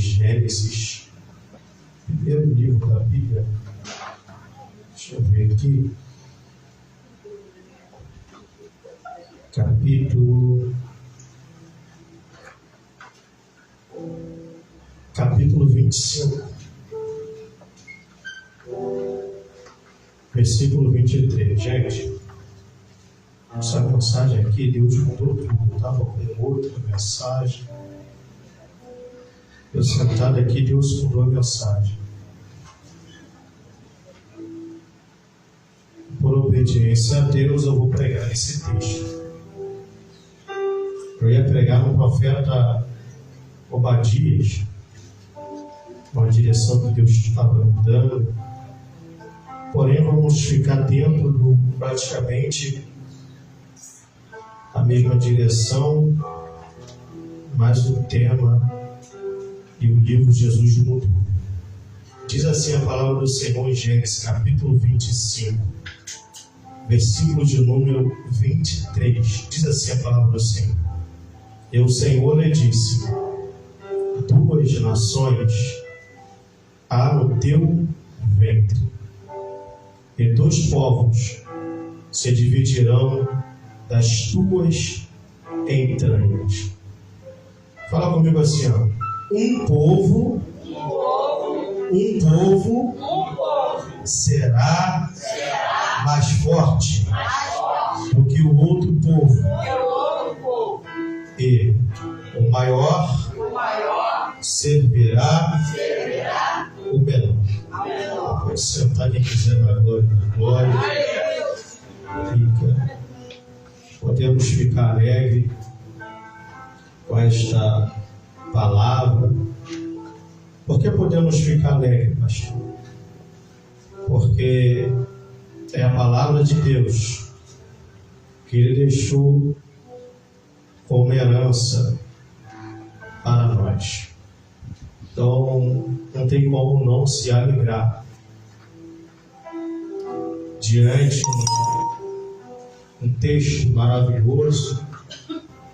Gênesis, primeiro livro da Bíblia. Deixa eu ver aqui. Capítulo 25, versículo 23. Gente, essa mensagem aqui, Deus mudou tudo. Eu estava com outra mensagem. Eu sentado aqui, Deus mudou a mensagem. Por obediência a Deus, eu vou pregar esse texto. Eu ia pregar no profeta Obadias, uma direção que Deus estava me dando. Porém, vamos ficar dentro do praticamente a mesma direção, mas o tema e o livro Jesus mudou. Diz assim a palavra do Senhor em Gênesis, capítulo 25, versículo de número 23. Diz assim a palavra do Senhor: E o Senhor lhe disse: duas nações há no teu ventre, e dois povos se dividirão das tuas entranhas. Fala comigo assim, ó. Um povo será mais forte do que o outro povo, e o maior servirá o menor. Pode sentar quem quiser na glória. Fica. Podemos ficar alegre com esta palavra. Por que podemos ficar alegre, pastor? Porque é a palavra de Deus que Ele deixou como herança para nós. Então, não tem como não se alegrar diante de um texto maravilhoso,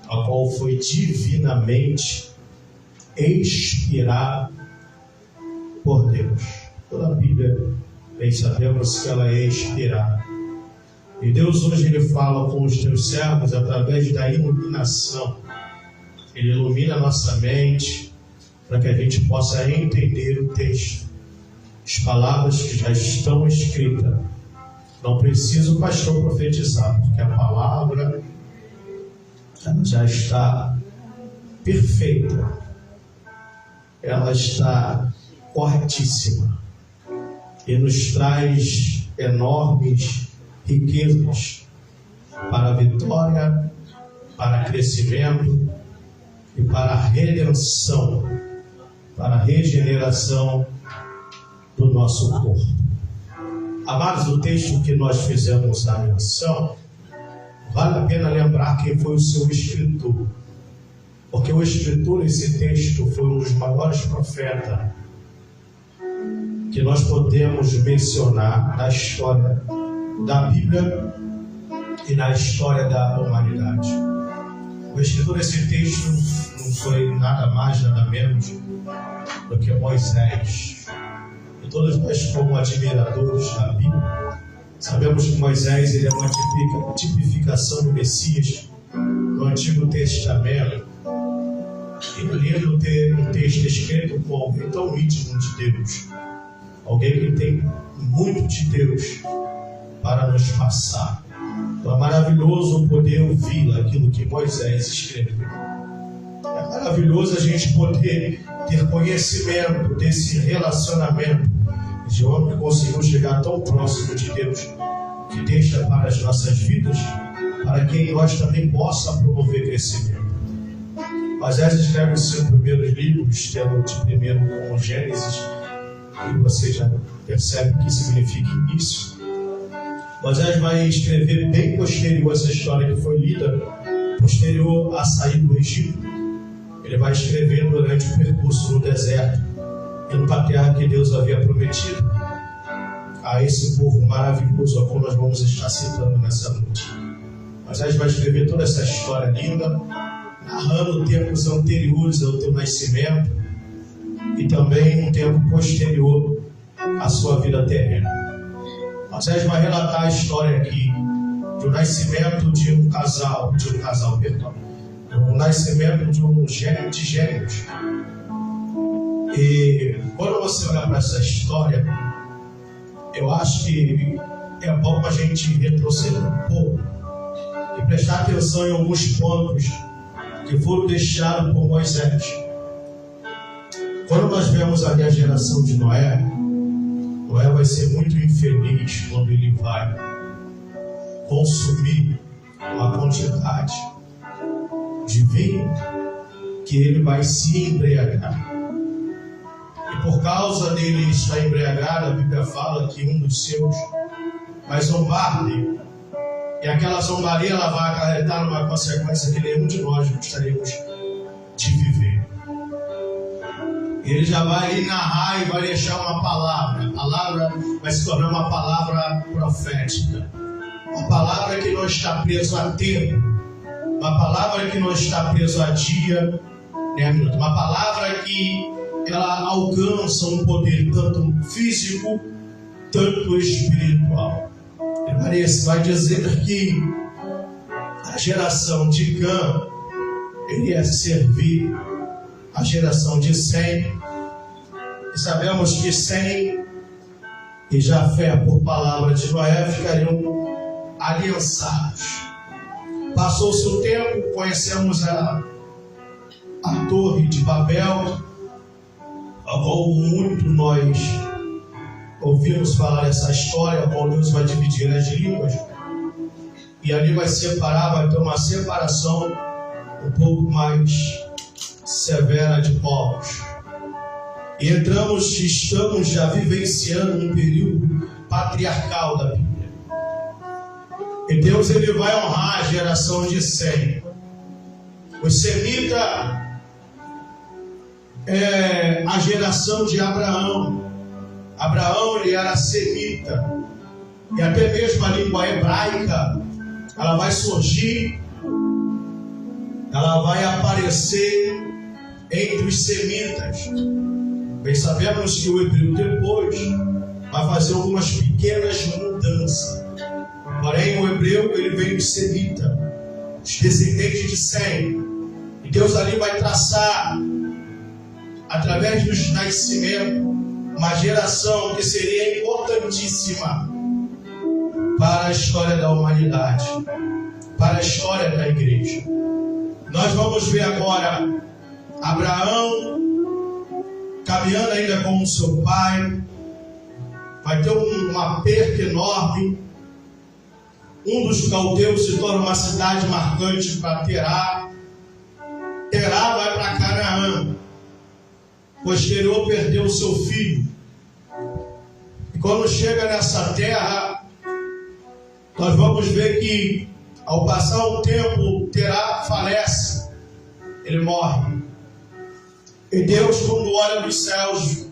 a qual foi divinamente inspirado por Deus. Toda a Bíblia, bem sabemos que ela é inspirada. E Deus hoje Ele fala com os teus servos através da iluminação. Ele ilumina a nossa mente para que a gente possa entender o texto. As palavras que já estão escritas. Não precisa o pastor profetizar, porque a palavra ela já está perfeita. Ela está corretíssima. E nos traz enormes riquezas para a vitória, para crescimento e para a redenção, para a regeneração do nosso corpo. Amados, o texto que nós fizemos a menção, vale a pena lembrar quem foi o seu escritor. Porque o escritor desse texto foi um dos maiores profetas que nós podemos mencionar na história da Bíblia e na história da humanidade. O escritor desse texto não foi nada mais, nada menos do que Moisés. E todos nós, como admiradores da Bíblia, sabemos que Moisés ele é uma tipificação do Messias no Antigo Testamento. E no livro tem um texto escrito com alguém tão íntimo de Deus, alguém que tem muito de Deus para nos passar. Então é maravilhoso poder ouvir aquilo que Moisés escreveu. É maravilhoso a gente poder ter conhecimento desse relacionamento de homem que conseguiu chegar tão próximo de Deus, que deixa para as nossas vidas, para que nós também possa promover crescimento. Moisés escreve os seus primeiros livros, tendo de primeiro com Gênesis, e você já percebe o que significa isso. Moisés vai escrever bem posterior a essa história que foi lida, posterior à saída do Egito. Ele vai escrever durante o percurso no deserto, indo para a terra que Deus havia prometido a esse povo maravilhoso, a qual nós vamos estar citando nessa noite. Moisés vai escrever toda essa história linda, narrando tempos anteriores ao teu nascimento, também um tempo posterior à sua vida terrena. Moisés vai relatar a história aqui do nascimento de um casal, o nascimento de gêmeos. E quando você olha para essa história, eu acho que é bom a gente retroceder um pouco e prestar atenção em alguns pontos que foram deixados por Moisés. Quando nós vemos ali a geração de Noé, Noé vai ser muito infeliz quando ele vai consumir uma quantidade de vinho que ele vai se embriagar. E por causa dele estar embriagado, a Bíblia fala que um dos seus vai zombar dele. E aquela zombaria ela vai acarretar numa consequência que nenhum de nós gostaríamos de viver. Ele já vai ali narrar e vai deixar uma palavra. A palavra vai se tornar uma palavra profética. Uma palavra que não está preso a tempo. Uma palavra que não está preso a dia, nem a minuto. Uma palavra que ela alcança um poder tanto físico, tanto espiritual. Ele vai dizer que a geração de Cã iria servir a geração de Sem. E sabemos que Sem e Jafé, por palavra de Noé, ficariam aliançados. Passou-se o tempo, conhecemos a Torre de Babel, a qual muito nós ouvimos falar essa história, a qual Deus vai dividir as línguas, e ali vai separar, vai ter uma separação um pouco mais severa de povos. E estamos já vivenciando um período patriarcal da Bíblia. E Deus ele vai honrar a geração de Sem. O semita é a geração de Abraão. Abraão ele era semita. E até mesmo a língua hebraica ela vai surgir, ela vai aparecer entre os semitas. Bem sabemos que o hebreu depois vai fazer algumas pequenas mudanças. Porém o hebreu ele veio de semita, os descendentes de Sem. E Deus ali vai traçar, através dos nascimentos, uma geração que seria importantíssima para a história da humanidade, para a história da igreja. Nós vamos ver agora Abraão caminhando ainda com o seu pai. Vai ter uma perca enorme. Um dos caldeus se torna uma cidade marcante para Terá. Terá vai para Canaã. Posterior perdeu o seu filho. E quando chega nessa terra, nós vamos ver que ao passar um tempo, Terá falece. Ele morre. E Deus, quando olha dos céus,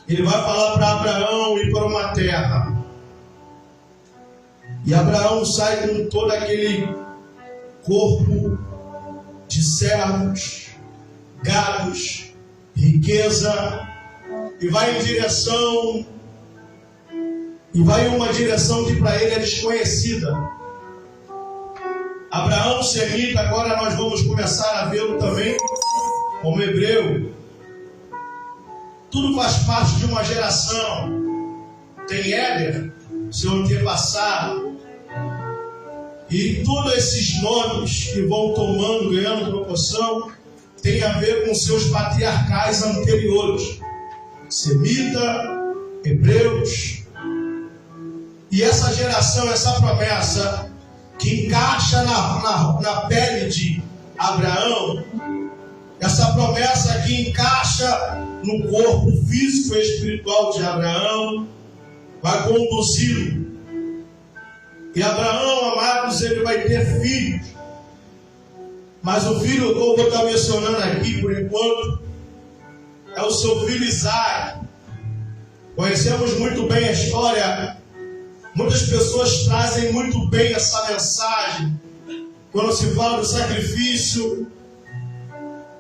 ele vai falar para Abraão ir para uma terra. E Abraão sai com todo aquele corpo de servos, gados, riqueza, e vai em uma direção que para ele é desconhecida. Abraão semita, agora nós vamos começar a vê-lo também como hebreu. Tudo faz parte de uma geração. Tem Éder, seu antepassado, e todos esses nomes que vão tomando, ganhando proporção, tem a ver com seus patriarcais anteriores, semita, hebreus. E essa geração, essa promessa que encaixa na pele de Abraão, essa promessa que encaixa no corpo físico e espiritual de Abraão, vai conduzi-lo. E Abraão, amados, ele vai ter filhos. Mas o filho que eu vou estar mencionando aqui por enquanto é o seu filho Isaac. Conhecemos muito bem a história. Muitas pessoas trazem muito bem essa mensagem quando se fala do sacrifício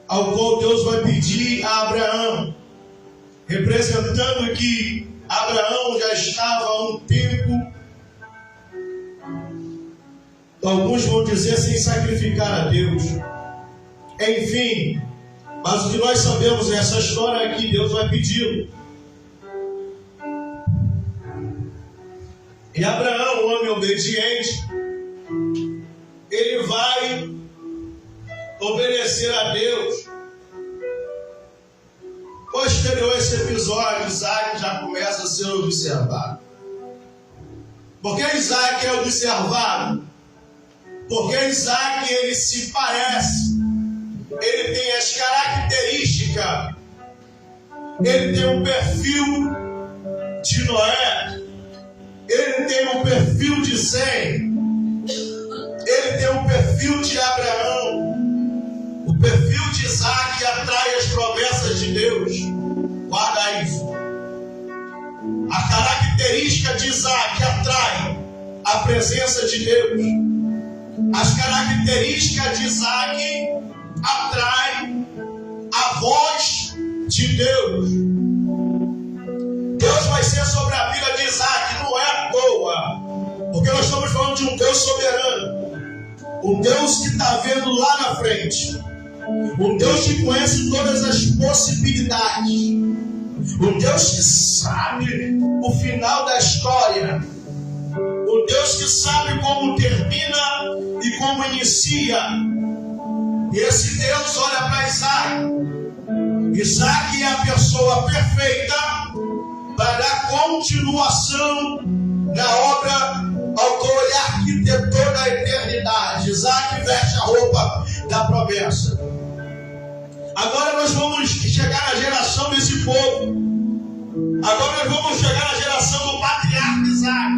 ao qual Deus vai pedir a Abraão. representando que Abraão já estava há um tempo, alguns vão dizer, sem sacrificar a Deus. Enfim, mas o que nós sabemos é essa história aqui, Deus vai pedi-lo. E Abraão, um homem obediente, ele vai obedecer a Deus. Posterior a esse episódio, Isaac já começa a ser observado. Por que Isaac é observado? Porque Isaac, ele se parece, ele tem as características, ele tem um perfil de Noé, ele tem um perfil de Sem, ele tem um perfil de Abraão. O perfil de Isaac atrai as promessas de Deus. Guarda isso. A característica de Isaac atrai a presença de Deus. As características de Isaac atraem a voz de Deus. Deus vai ser sobre a vida de Isaac, não é à toa, porque nós estamos falando de um Deus soberano, um Deus que está vendo lá na frente, um Deus que conhece todas as possibilidades, um Deus que sabe o final da história, um Deus que sabe como termina e como inicia. E esse Deus olha para Isaac. Isaac é a pessoa perfeita para dar continuação na obra autor e arquitetor da eternidade. Isaac veste a roupa da promessa. Agora nós vamos chegar na geração desse povo. Agora nós vamos chegar na geração do patriarca Isaac,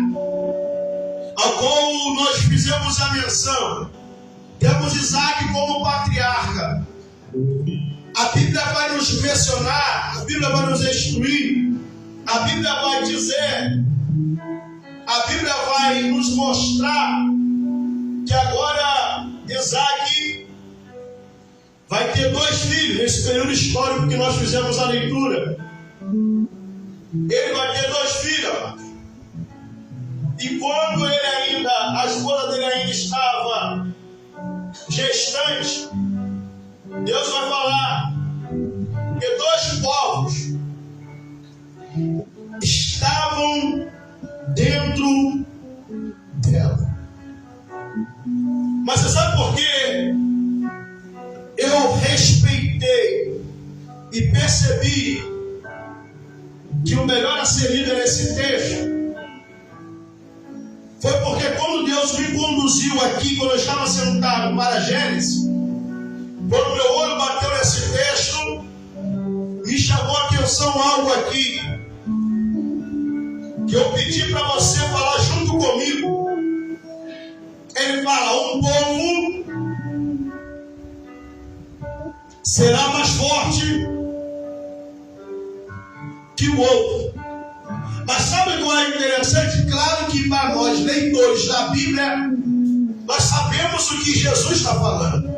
ao qual nós fizemos a menção. Temos Isaac como patriarca. A Bíblia vai nos mencionar, a Bíblia vai nos instruir, a Bíblia vai dizer, a Bíblia vai nos mostrar que agora Isaac vai ter 2 filhos nesse período histórico que nós fizemos a leitura. Ele vai ter 2 filhos. E quando ele ainda, a esposa dele ainda estava gestante, Deus vai falar que 2 povos estavam dentro dela. Mas você sabe por quê? Eu respeitei e percebi que o melhor a ser lido nesse texto foi porque quando Deus me conduziu aqui, quando eu estava sentado para Gênesis, quando meu olho bateu nesse texto, me chamou a atenção algo aqui, que eu pedi para você falar junto comigo. Ele fala, um povo será mais forte que o outro. Mas sabe qual é interessante? Claro que para nós, leitores da Bíblia, nós sabemos o que Jesus está falando.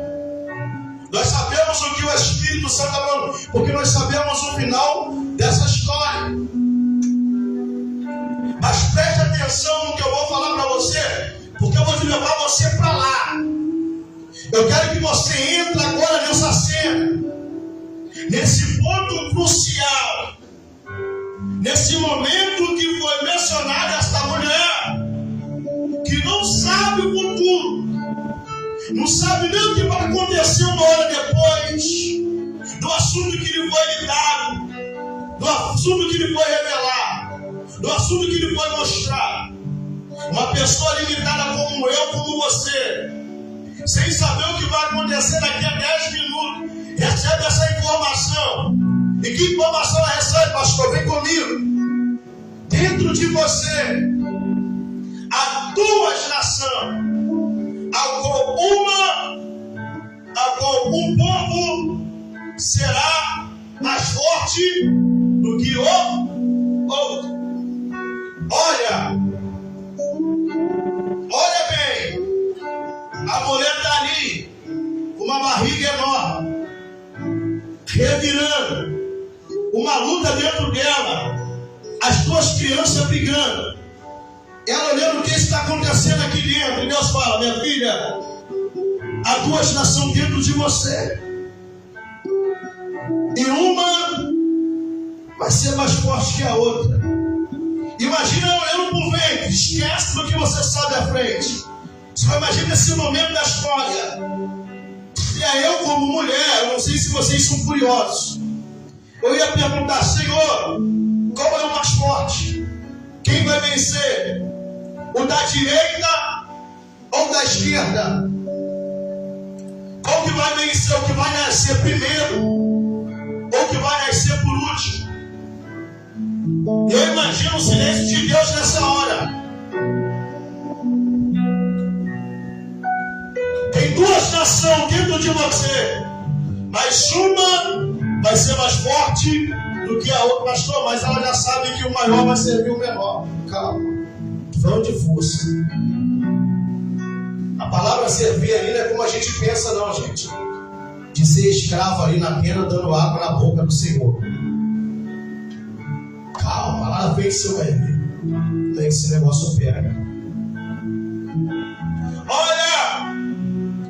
Nós sabemos o que o Espírito Santo está falando, porque nós sabemos o final dessa história. Mas preste atenção no que eu vou falar para você, porque eu vou levar você para lá. Eu quero que você entre agora nessa cena, nesse ponto crucial, nesse momento que foi mencionada esta mulher, que não sabe o futuro, não sabe nem o que vai acontecer uma hora depois, do assunto que lhe foi lhe dado, do assunto que lhe foi revelado, do assunto que lhe foi mostrado. Uma pessoa limitada como eu, como você, sem saber o que vai acontecer daqui a 10 minutos, recebe essa informação. E que informação ela recebe, pastor? Vem comigo. Dentro de você há 2 nações, a qual um povo será mais forte do que o outro. Olha bem, a mulher está ali, com uma barriga enorme, revirando, uma uma luta dentro dela, as duas crianças brigando, ela olhando o que está acontecendo aqui dentro, e Deus fala: minha filha, há duas nações dentro de você, e uma vai ser mais forte que a outra. Imagina olhando para o ventre, esquece do que você sabe à frente. Só imagina esse momento da história. E aí eu, como mulher, eu não sei se vocês são curiosos, eu ia perguntar: Senhor, qual é o mais forte? Quem vai vencer? O da direita ou da esquerda? Qual que vai vencer? O que vai nascer primeiro ou o que vai nascer por último? Eu imagino o silêncio de Deus nessa hora. Tem duas nações dentro de você, mas uma vai ser mais forte do que a outra. Pastor, mas ela já sabe que o maior vai servir o menor. Calma, falando de força. A palavra servir ali não é como a gente pensa, não, gente. De ser escravo ali na pena, dando água na boca do Senhor. Calma, lá na frente você vai ver. Não é que esse negócio pega. Olha!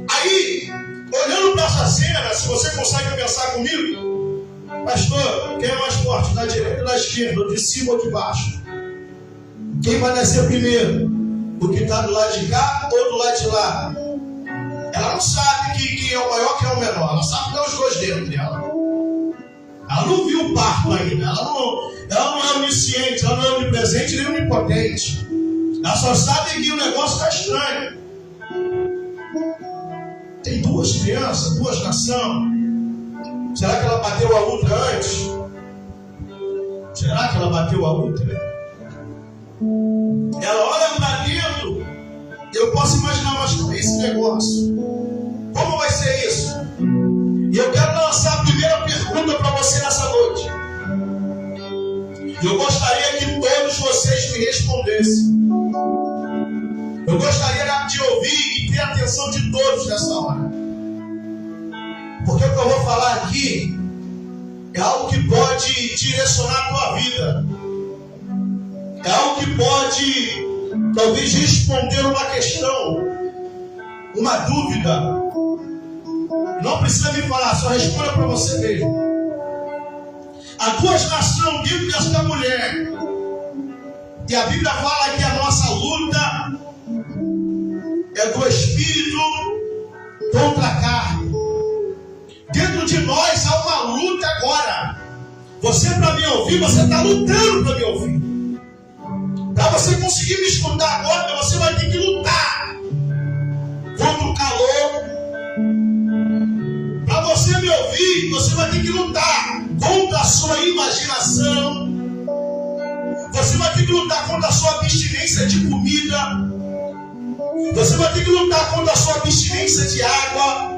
Aí, olhando para essa cena, se você consegue pensar comigo, pastor, quem é mais forte? Da direita ou da esquerda? De cima ou de baixo? Quem vai nascer primeiro? O que está do lado de cá ou do lado de lá? Ela não sabe quem é o maior, quem é o menor. Ela sabe que é os dois dentro dela. Ela não viu o parto ainda. Ela não é onisciente, ela não é onipresente nem onipotente. Ela só sabe que o negócio está estranho. Tem duas crianças, duas nações. Será que ela bateu a outra antes? Será que ela bateu a outra? Ela olha para dentro. Eu posso imaginar, mas esse negócio, como vai ser isso? E eu quero lançar a primeira pergunta para você nessa noite. Eu gostaria que todos vocês me respondessem. Eu gostaria de ouvir e ter a atenção de todos nessa hora. Porque o que eu vou falar aqui é algo que pode direcionar a tua vida. É algo que pode, talvez, responder uma questão, uma dúvida. Não precisa me falar, só responda para você mesmo. Há duas nações dentro desta mulher. E a Bíblia fala que a nossa luta é do espírito contra a carne. Dentro de nós há uma luta agora. Você, para me ouvir, você está lutando para me ouvir. Para você conseguir me escutar agora, você vai ter que lutar contra o calor. Para você me ouvir, você vai ter que lutar contra a sua imaginação. Você vai ter que lutar contra a sua abstinência de comida. Você vai ter que lutar contra a sua abstinência de água.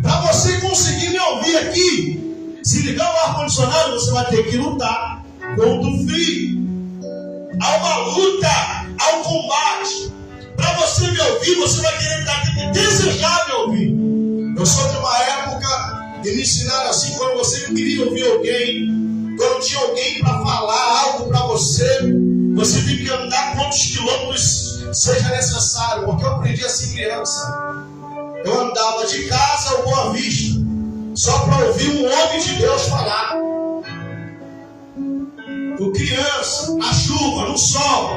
Para você conseguir me ouvir aqui, se ligar o ar-condicionado, você vai ter que lutar contra o frio. Há uma luta, há um combate. Para você me ouvir, você vai ter que desejar me ouvir. Eu sou de uma época e me ensinaram assim, quando você queria ouvir alguém, quando tinha alguém para falar algo para você, você tem que andar quantos quilômetros seja necessário, porque eu aprendi assim criança. Eu andava de casa ao Boa Vista, só para ouvir um homem de Deus falar. Eu criança, na chuva, no sol,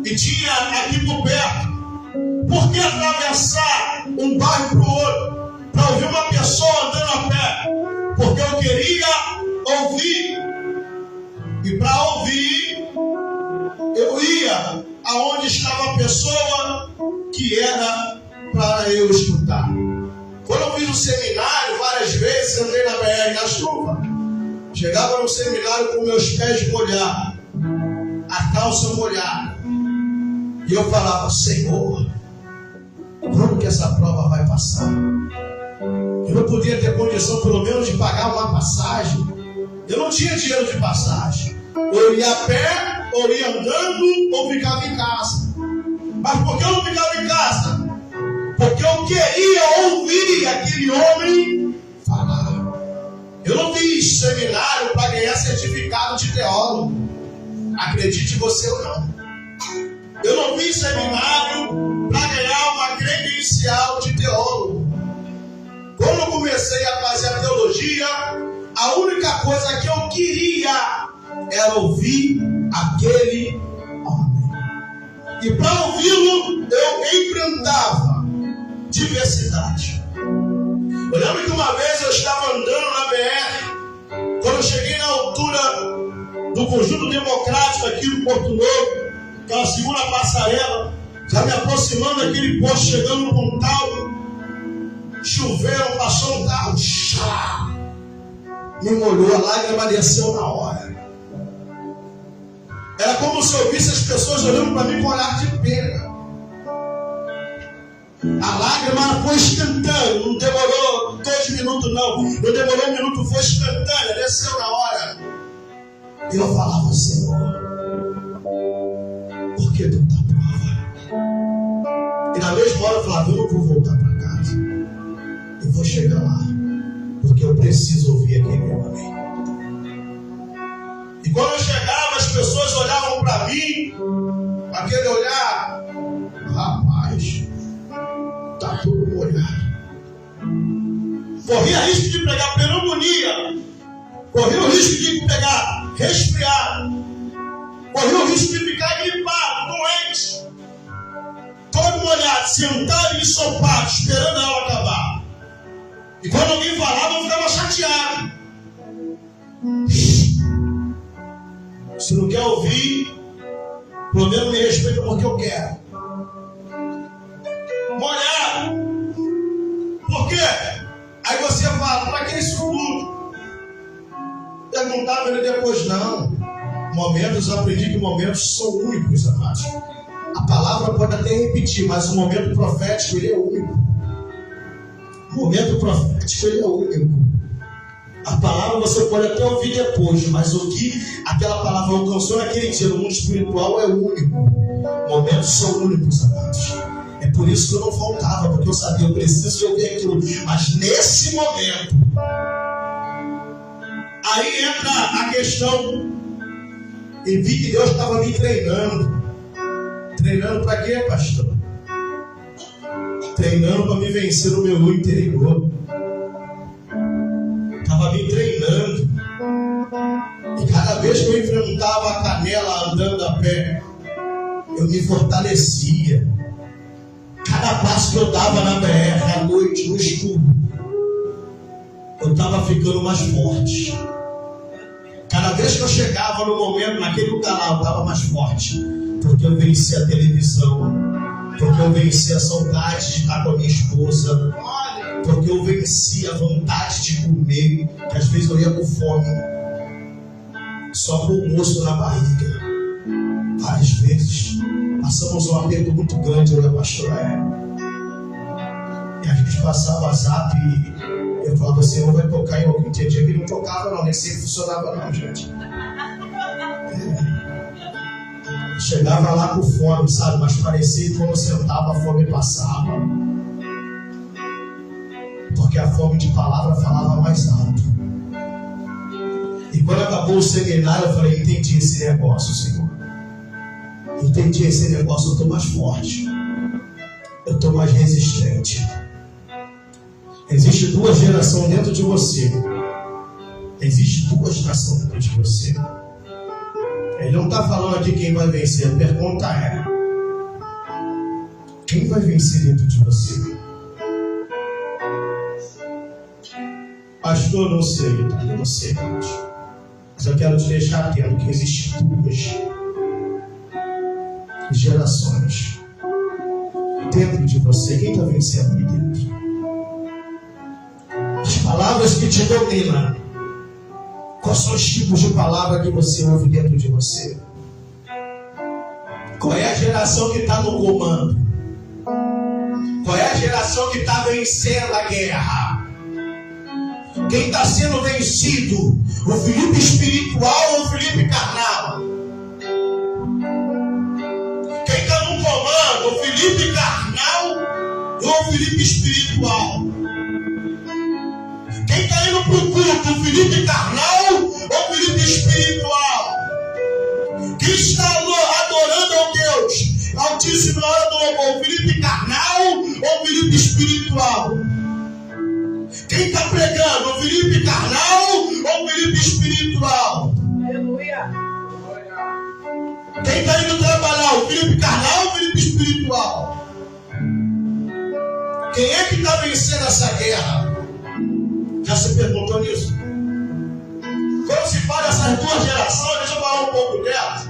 e tinha aqui por perto. Por que atravessar um bairro para o outro, para ouvir uma pessoa andando a pé? Porque eu queria ouvir. E para ouvir, eu ia aonde estava a pessoa que era para eu escutar. Quando eu fiz o seminário, várias vezes andei na BR na chuva. Chegava no seminário com meus pés molhados, a calça molhada. E eu falava: Senhor, quando que essa prova vai passar? Eu não podia ter condição pelo menos de pagar uma passagem. Eu não tinha dinheiro de passagem. Ou eu ia a pé, ou ia andando, ou ficava em casa. Mas por que eu não ficava em casa? Porque eu queria ouvir aquele homem falar. Eu não fiz seminário para ganhar certificado de teólogo. Acredite você ou não. Eu não fiz seminário para ganhar uma credencial de teólogo. Quando eu comecei a fazer a teologia, a única coisa que eu queria era ouvir aquele homem. E para ouvi-lo, eu enfrentava diversidade. Eu lembro que uma vez eu estava andando na BR, quando eu cheguei na altura do Conjunto Democrático aqui no Porto Novo, aquela segunda passarela, já me aproximando daquele posto, chegando no pontal, choveu, passou um carro, me molhou, a lágrima desceu na hora. Era como se eu visse as pessoas olhando para mim com olhar de pena. A lágrima foi instantânea, não demorou 2 minutos não demorou 1 minuto, foi instantânea, desceu na hora. E eu falava: Senhor, por que tanta prova? E na mesma hora eu falava: eu não vou voltar para casa, eu vou chegar lá, porque eu preciso ouvir aquele homem. E quando eu chegava, as pessoas olhavam para mim, aquele olhar: rapaz, está tudo molhado. Corria risco de pegar pneumonia, corria o risco de pegar resfriado, corria o risco de ficar gripado, doente, todo molhado, sentado e ensopado, esperando a aula acabar. E quando alguém falava, eu ficava chateado. Se não quer ouvir, pelo menos me respeita porque eu quero. Molhado. Por quê? Aí você fala: para que isso tudo? Perguntava ele depois: não. Momentos, eu aprendi que momentos são únicos, amados. A palavra pode até repetir, mas o momento profético, ele é único. O momento profético, ele é único. A palavra você pode até ouvir depois, mas o que aquela palavra alcançou naquele dia no mundo espiritual é único. Momentos são únicos, amados. É por isso que eu não faltava, porque eu sabia, eu preciso de ouvir aquilo. Mas nesse momento, aí entra a questão. E vi que Deus estava me treinando. Treinando para quê, pastor? Treinando para me vencer no meu interior. Estava me treinando. E cada vez que eu enfrentava a canela andando a pé, eu me fortalecia. Cada passo que eu dava na BR, à noite, no escuro, eu estava ficando mais forte. Cada vez que eu chegava no momento, naquele lugar lá, eu estava mais forte. Porque eu venci a televisão. Porque eu venci a saudade de estar com a minha esposa. Porque eu venci a vontade de comer, que às vezes eu ia com fome, só com o moço na barriga. Várias vezes passamos um aperto muito grande, eu e a pastora e a gente passava zap e eu falava: Senhor, vai tocar em alguém. Tinha dia que não tocava não, nem sempre funcionava não, gente. Chegava lá com fome, sabe, mas parecia que quando eu sentava a fome passava. Porque a fome de palavra falava mais alto. E quando acabou o seminário, eu falei: entendi esse negócio, Senhor. Entendi esse negócio, eu estou mais forte. Eu estou mais resistente. Existe 2 gerações dentro de você. Existe 2 gerações dentro de você. Ele não está falando aqui quem vai vencer. A pergunta é: quem vai vencer dentro de você? Pastor, não sei, eu não sei, mas eu quero te deixar atento que existem 2 gerações dentro de você. Quem está vencendo aí dentro? As palavras que te dominam. Quais são os tipos de palavra que você ouve dentro de você? Qual é a geração que está no comando? Qual é a geração que está vencendo a guerra? Quem está sendo vencido? O Filipe espiritual ou o Filipe carnal? Quem está no comando? O Filipe carnal ou o Filipe espiritual? Quem está indo para o culto? O Filipe Filipe carnal ou Filipe espiritual? Quem está adorando ao Deus Altíssimo na hora do louvor? Filipe carnal ou Filipe espiritual? Quem está pregando? O Filipe carnal ou o Filipe espiritual? Aleluia. Quem está indo trabalhar? O Filipe carnal ou o Filipe espiritual? Quem é que está vencendo essa guerra? Já se perguntou nisso? Quando se fala dessas duas gerações, deixa eu falar um pouco delas.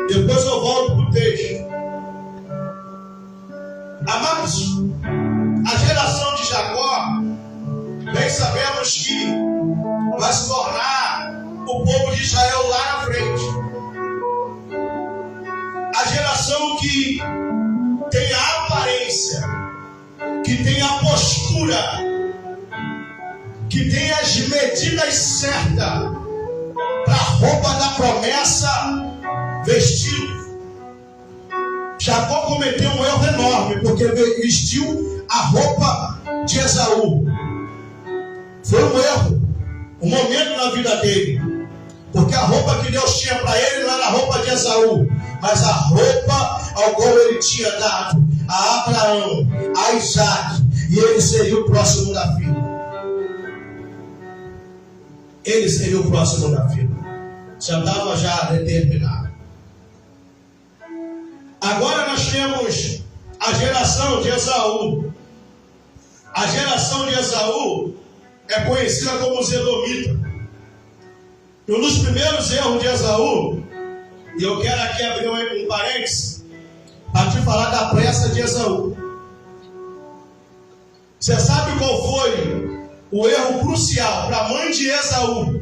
Depois eu volto para o texto. Amados, a geração de Jacó, bem sabemos que vai se tornar o povo de Israel lá na frente. A geração que tem a aparência, que tem a postura, que tem as medidas certas para a roupa da promessa vestir. Jacó cometeu um erro enorme, porque vestiu a roupa de Esaú. Foi um erro, um momento na vida dele, porque a roupa que Deus tinha para ele não era a roupa de Esaú, mas a roupa ao qual ele tinha dado a Abraão, a Isaac, e ele seria o próximo da fila. Ele seria o próximo da fila. Já estava determinado. Agora nós temos a geração de Esaú. A geração de Esaú é conhecida como os Edomitas. E um dos primeiros erros de Esaú, e eu quero aqui abrir um parênteses para te falar da pressa de Esaú. Você sabe qual foi o erro crucial para a mãe de Esaú?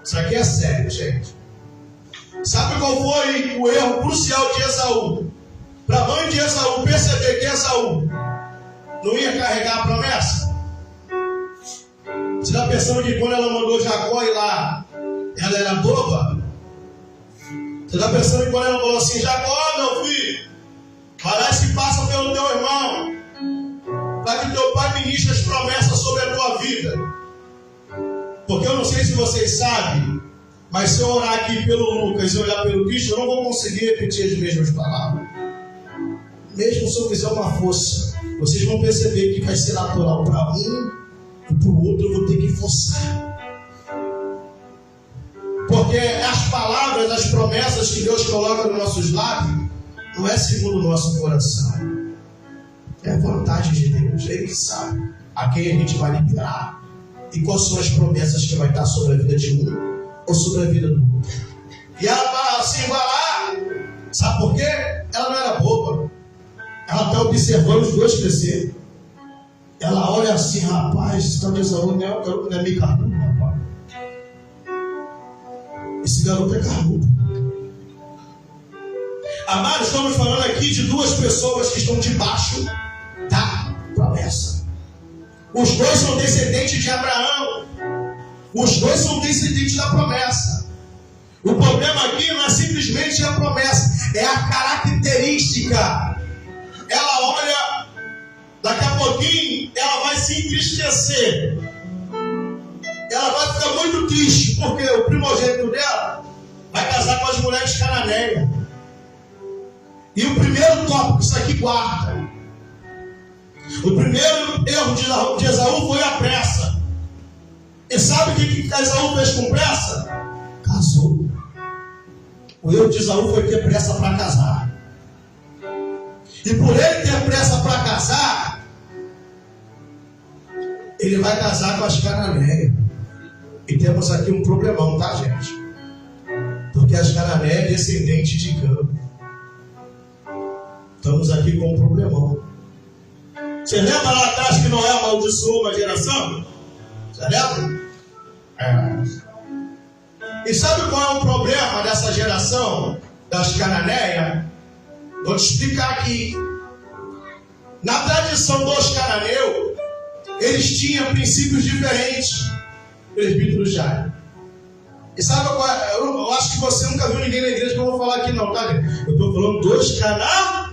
Isso aqui é sério, gente. Sabe qual foi o erro crucial de Esaú? Para a mãe de Esaú perceber que Esaú não ia carregar a promessa? Você está pensando que quando ela mandou Jacó ir lá, ela era boba? Você está pensando que quando ela falou assim: Jacó, meu filho, vai lá e se passa pelo teu irmão, para que teu pai ministre as promessas sobre a tua vida? Porque eu não sei se vocês sabem, mas se eu orar aqui pelo Lucas e olhar pelo Cristo, eu não vou conseguir repetir as mesmas palavras. Mesmo se eu fizer uma força, vocês vão perceber que vai ser natural para um e para o outro, eu vou ter que forçar. Porque as palavras, as promessas que Deus coloca nos nossos lábios, não é segundo o nosso coração. É a vontade de Deus. Ele que sabe a quem a gente vai liberar e quais são as promessas que vai estar sobre a vida de um ou sobre a vida do outro. E ela vai assim, vai lá. Sabe por quê? Ela não era boba. Ela está observando os dois crescer. Ela olha assim: rapaz, esse tal de Esaú não é meio carnudo, rapaz. Esse garoto é carnudo. Amados, estamos falando aqui de duas pessoas que estão debaixo da promessa. Os dois são descendentes de Abraão. Os dois são descendentes da promessa. O problema aqui não é simplesmente a promessa, é a característica. Ela olha, daqui a pouquinho ela vai se entristecer. Ela vai ficar muito triste, porque o primogênito dela vai casar com as mulheres cananeias. E o primeiro tópico, isso aqui guarda. O primeiro erro de Esaú foi a pressa. E sabe o que Esaú fez com pressa? Casou. O erro de Esaú foi ter pressa para casar. E por ele ter pressa para casar, ele vai casar com as cananeias. E temos aqui um problemão, tá, gente? Porque as cananeias é descendente de Cã. Estamos aqui com um problemão. Você lembra lá atrás que Noé amaldiçoou uma geração? Você lembra? E sabe qual é o problema dessa geração das cananeias? Vou te explicar aqui. Na tradição dos cananeus, eles tinham princípios diferentes. Presbítero Jair. E sabe qual é? Eu acho que você nunca viu ninguém na igreja que eu vou falar aqui não, tá? Eu estou falando dos cananeus.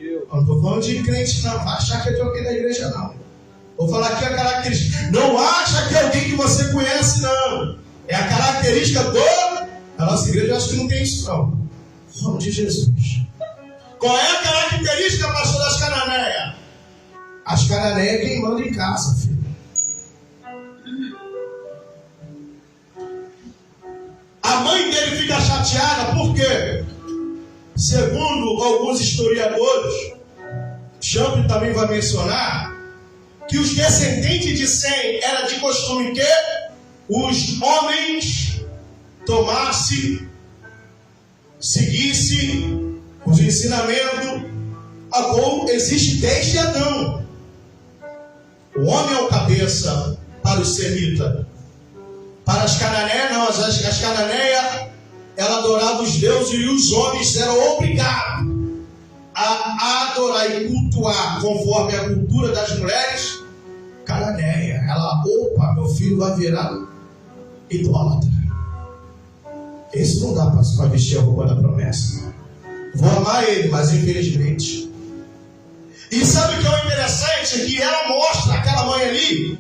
Eu não estou falando de crente não, vai achar que é de alguém da igreja não. Vou falar aqui a característica. Não acha que é alguém que você conhece, não. É a característica do... A nossa igreja eu acho que não tem isso, não. Em nome de Jesus. Qual é a característica, pastor, das Cananeias? As Cananeias é quem manda em casa, filho. A mãe dele fica chateada, por quê? Segundo alguns historiadores, Champlin também vai mencionar, que os descendentes de Sem era de costume que os homens tomassem, seguissem os ensinamentos a qual existe desde Adão. O homem é o cabeça para os semitas. Para as Cananeias, não. As Cananeias, ela adorava os deuses e os homens eram obrigados a adorar e cultuar conforme a cultura das mulheres Cananeia. Ela, opa, meu filho vai virar idólatra. Isso não dá para vestir a roupa da promessa. Vou amar ele, mas infelizmente. E sabe o que é interessante? É que ela mostra, aquela mãe ali,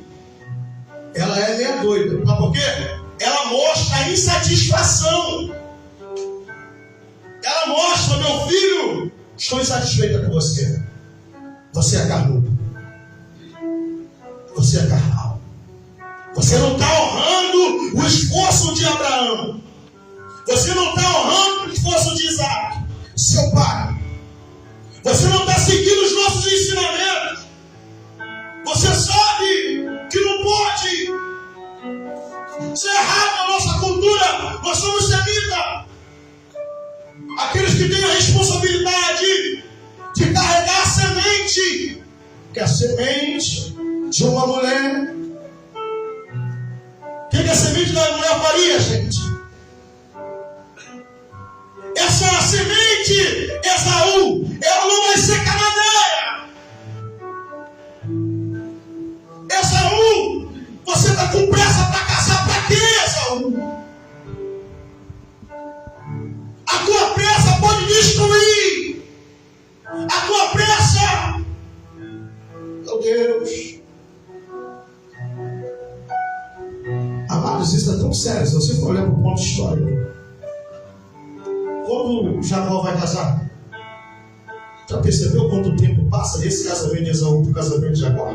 ela é meio doida. Mas por quê? Ela mostra a insatisfação. Ela mostra, meu filho, estou insatisfeita com você. Você é carnudo. Você é carnal. Você não está honrando o esforço de Abraão. Você não está honrando o esforço de Isaac, seu pai. Você não está seguindo os nossos ensinamentos. Você sabe que não pode. Isso é errado na nossa cultura. Nós somos semitas. Aqueles que têm a responsabilidade de carregar a semente, que é a semente de uma mulher. O que a semente da mulher faria, gente? Essa semente, Esaú, ela não vai ser cananeia. Esaú, você está com pressa para casar para quê, Esaú? A tua pressa pode destruir. A tua pressa, meu Deus. Amados, isso é tão sério. Se você for olhar para o ponto histórico, quando Jacó vai casar, já percebeu quanto tempo passa desse casamento de Esaú para o casamento de Jacó?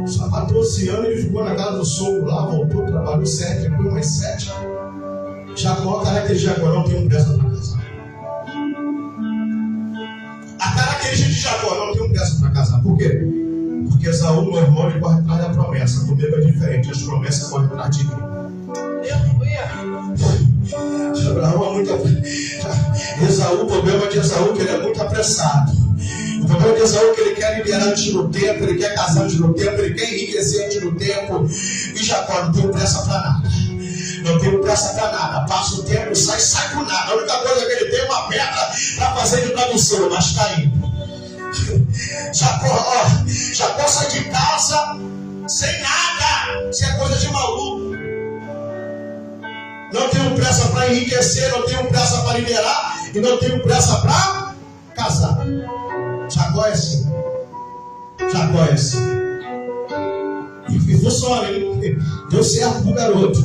Só 14 anos ele ficou na casa do sogro lá, voltou, trabalhou 7, depois mais 7. Jacó, a característica de Jacó não tem pressa para casar. A característica de Jacó não tem pressa para casar. Por quê? Porque Esaú, meu irmão, ele corre atrás da promessa. Comigo é diferente, as promessas correm atrás de mim. Abraão é muito. Esaú, o problema de Esaú é que ele é muito apressado. O problema de Esaú é que ele quer liberar antes do tempo, ele quer casar antes do tempo, ele quer enriquecer antes do tempo. E Jacó não tem pressa para nada. Não tem pressa para nada. Passa o tempo, sai com nada. A única coisa que ele tem é uma pedra para fazer de tradução, mas está indo. Jacó sai de casa sem nada. Isso é coisa de maluco. Não tenho pressa para enriquecer, não tenho pressa para liberar e não tenho pressa para casar. Jacó é assim. Jacó é assim. E funciona, hein? Deu certo pro garoto.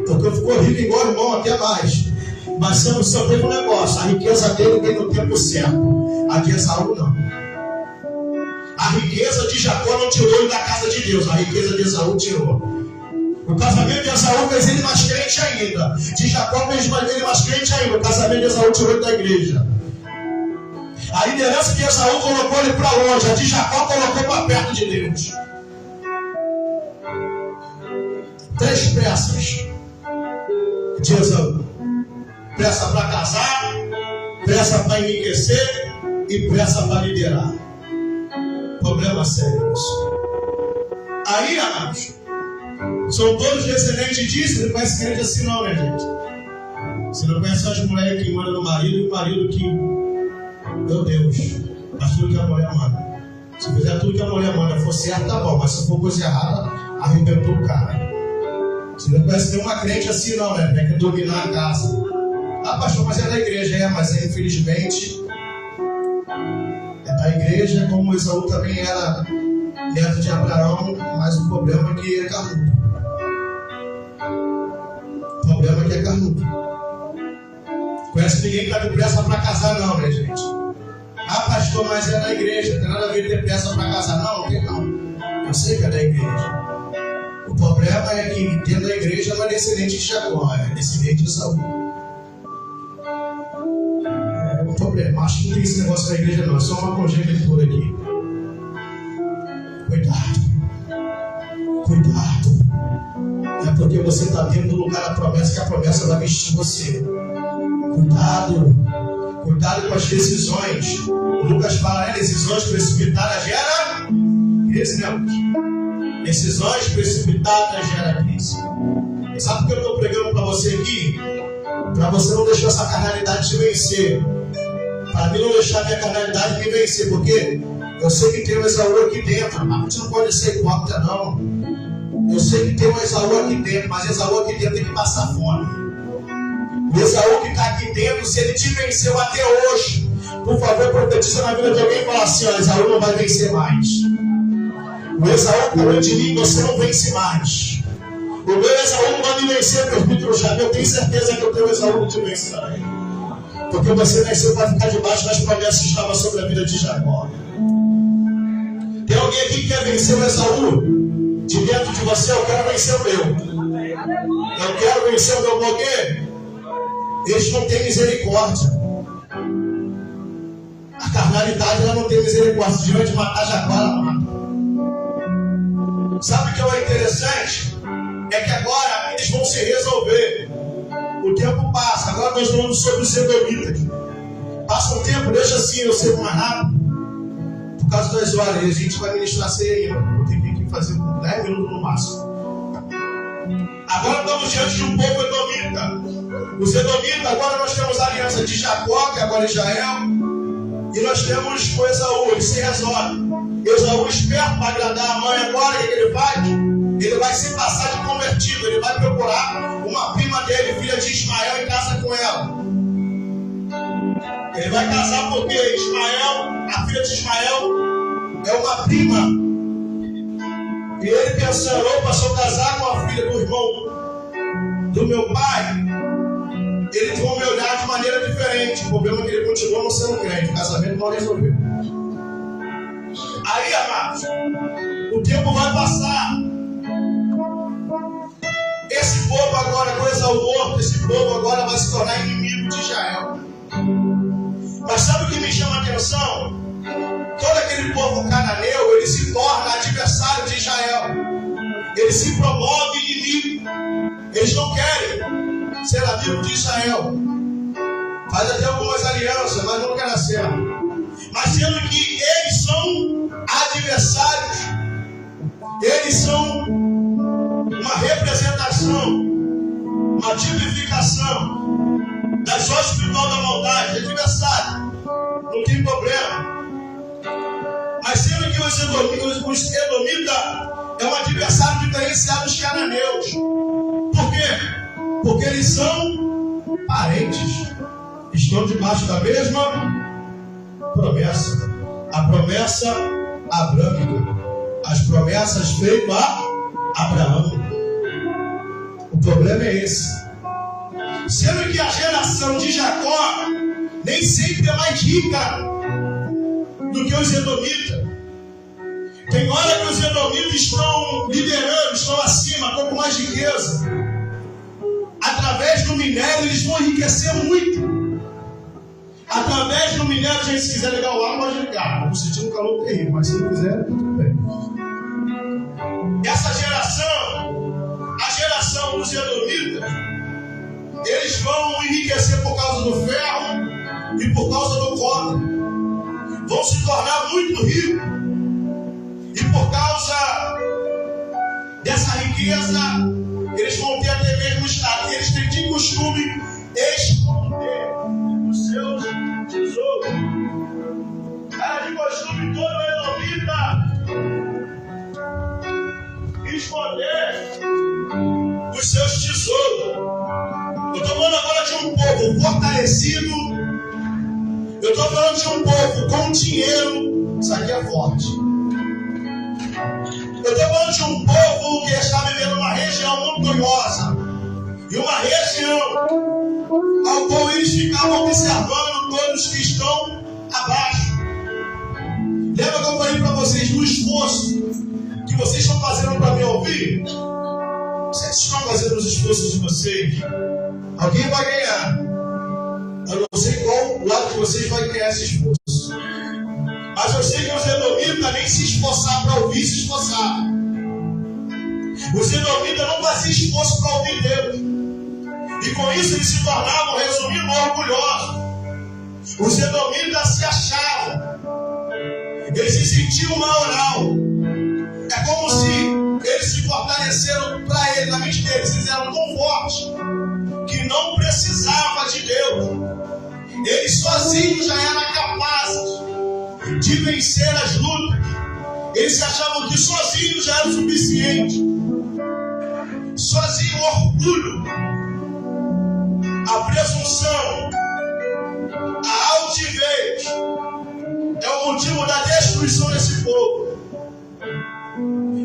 Porque ficou rico igual o irmão, até mais. Mas só teve um negócio. A riqueza dele veio no tempo certo. A de Esaú não. A riqueza de Jacó não tirou ele da casa de Deus. A riqueza de Esaú tirou. O casamento de Esaú fez ele mais crente ainda. De Jacó fez ele mais crente ainda. O casamento de Esaú tirou ele da igreja. A liderança de Esaú colocou ele para longe. A de Jacó colocou para perto de Deus. 3 pressas de Esaú: pressa para casar, pressa para enriquecer e pressa para liderar. Problema sério isso. Aí, amados, são todos descendentes disso. Você não conhece crente assim não, né, gente? Você não conhece as mulheres que mandam no marido e o marido que, meu Deus, faz tudo que a mulher manda. Se fizer tudo que a mulher manda for certo, tá bom. Mas se for coisa errada, arrebentou o cara. Você não conhece nenhuma crente assim não, né? Tem que dominar a casa. Ah, pastor, mas é da igreja. Mas infelizmente é da igreja, como Esaú também era neto de Abraão, mas o problema é que é carnudo. O problema é que é carnudo. Conhece ninguém que está com pressa para casar, não, né, gente? Ah, pastor, mas é da igreja, não tem nada a ver ter pressa para casar. Não, não tem não. Eu sei que é da igreja. O problema é que dentro da igreja não é descendente de Jacó, é descendente de Saul. É um problema. Acho que não tem esse negócio da igreja, não. É só uma conjectura aqui. Cuidado. Cuidado. É porque você está dentro do lugar da promessa que a promessa vai vestir você. Cuidado. Cuidado com as decisões. O Lucas fala, decisões precipitadas gera crise, né? Decisões precipitadas gera crise. Sabe por que eu estou pregando para você aqui? Para você não deixar essa carnalidade te vencer. Para mim não deixar minha carnalidade me vencer. Porque eu sei que tem um Esaú aqui dentro. Mas a gente não pode ser hipócrita, não. Eu sei que tem um Esaú aqui dentro. Mas Esaú aqui dentro tem que passar fome. O Esaú que está aqui dentro, se ele te venceu até hoje, por favor, profetiza na vida de alguém e fala assim, ó, Esaú não vai vencer mais. O Esaú falou de mim, você não vence mais. O meu Esaú não vai me vencer, meu filho Jabé. Eu tenho certeza que o teu Esaú não te vence também. Porque você nasceu para ficar debaixo das promessas que estavam sobre a vida de Jacó. Tem alguém aqui que quer vencer o Esaú? De dentro de você, eu quero vencer o meu. Eu quero vencer o meu, porque eles não têm misericórdia. A carnalidade, ela não tem misericórdia. Se diante de matar Jacó, ela mata. Sabe o que é interessante? É que agora eles vão se resolver. O tempo passa. Agora nós falamos sobre os edomitas. Passa um tempo, deixa assim, eu sei mais rápido. Por causa das horas, a gente vai ministrar ceia ainda. Vou ter que fazer 10 minutos no máximo. Agora estamos diante de um povo edomita. Os edomitas, agora nós temos a aliança de Jacó, que agora é Israel. E nós temos o Esaú, ele se resolve. Esaú esperto para agradar a mãe agora, o que ele faz? Ele vai se passar de convertido, ele vai procurar uma prima dele, filha de Ismael, e casa com ela. Ele vai casar porque Ismael, a filha de Ismael, é uma prima. E ele pensando, opa, se eu casar com a filha do irmão do meu pai, eles vão me olhar de maneira diferente. O problema é que ele continua não sendo crente, o casamento não resolveu. Aí, amados, o tempo vai passar. Esse povo agora, com Esaú morto, esse povo agora vai se tornar inimigo de Israel. Mas sabe o que me chama a atenção? Todo aquele povo cananeu, ele se torna adversário de Israel. Ele se promove inimigo. Eles não querem ser amigo de Israel. Faz até algumas alianças, mas não quer certo. Mas sendo que eles são adversários, eles são uma representação, uma tipificação da só espiritual da maldade, adversário, não tem problema. Mas sendo que os edomitas é um adversário diferenciado dos cananeus. Por quê? Porque eles são parentes, estão debaixo da mesma promessa. A promessa abrâmica, as promessas feitas a Abraão. O problema é esse. Sendo que a geração de Jacó nem sempre é mais rica do que os edomitas. Tem hora que os edomitas estão liderando, estão acima, estão com mais riqueza. Através do minério eles vão enriquecer muito. Através do minério, gente, se quiser ligar o ar, pode ligar. Estou sentindo um calor terrível, mas se não quiser, tudo bem. Essa geração, a geração dos edomitas, eles vão enriquecer por causa do ferro e por causa do cobre. Vão se tornar muito ricos. E por causa dessa riqueza, eles vão ter até mesmo estado. Eles têm de costume esconder os seus tesouros. Era de costume todo edomita esconder os seus tesouros. Eu estou falando agora de um povo fortalecido. Eu estou falando de um povo com dinheiro. Isso aqui é forte. Eu estou falando de um povo que está vivendo uma região montanhosa. E uma região ao qual eles ficavam observando todos que estão abaixo. Lembra que eu falei para vocês do esforço que vocês estão fazendo para me ouvir? Vocês estão fazendo os esforços de vocês. Alguém vai ganhar. Eu não sei qual lado que vocês vão ganhar esse esforço. Mas eu sei que os edomitas nem se esforçar para ouvir, se esforçar. Os edomitas não faziam esforço para ouvir Deus. E com isso eles se tornavam, resumindo, orgulhosos. Os edomitas se achavam. Eles se sentiam maioral. É como se eles se fortaleceram para eles, na mente deles. Eles eram tão fortes que não precisavam de Deus. Eles sozinhos já eram capazes de vencer as lutas. Eles achavam que sozinhos já era o suficiente. Sozinho, orgulho, a presunção, a altivez é o motivo da destruição desse povo.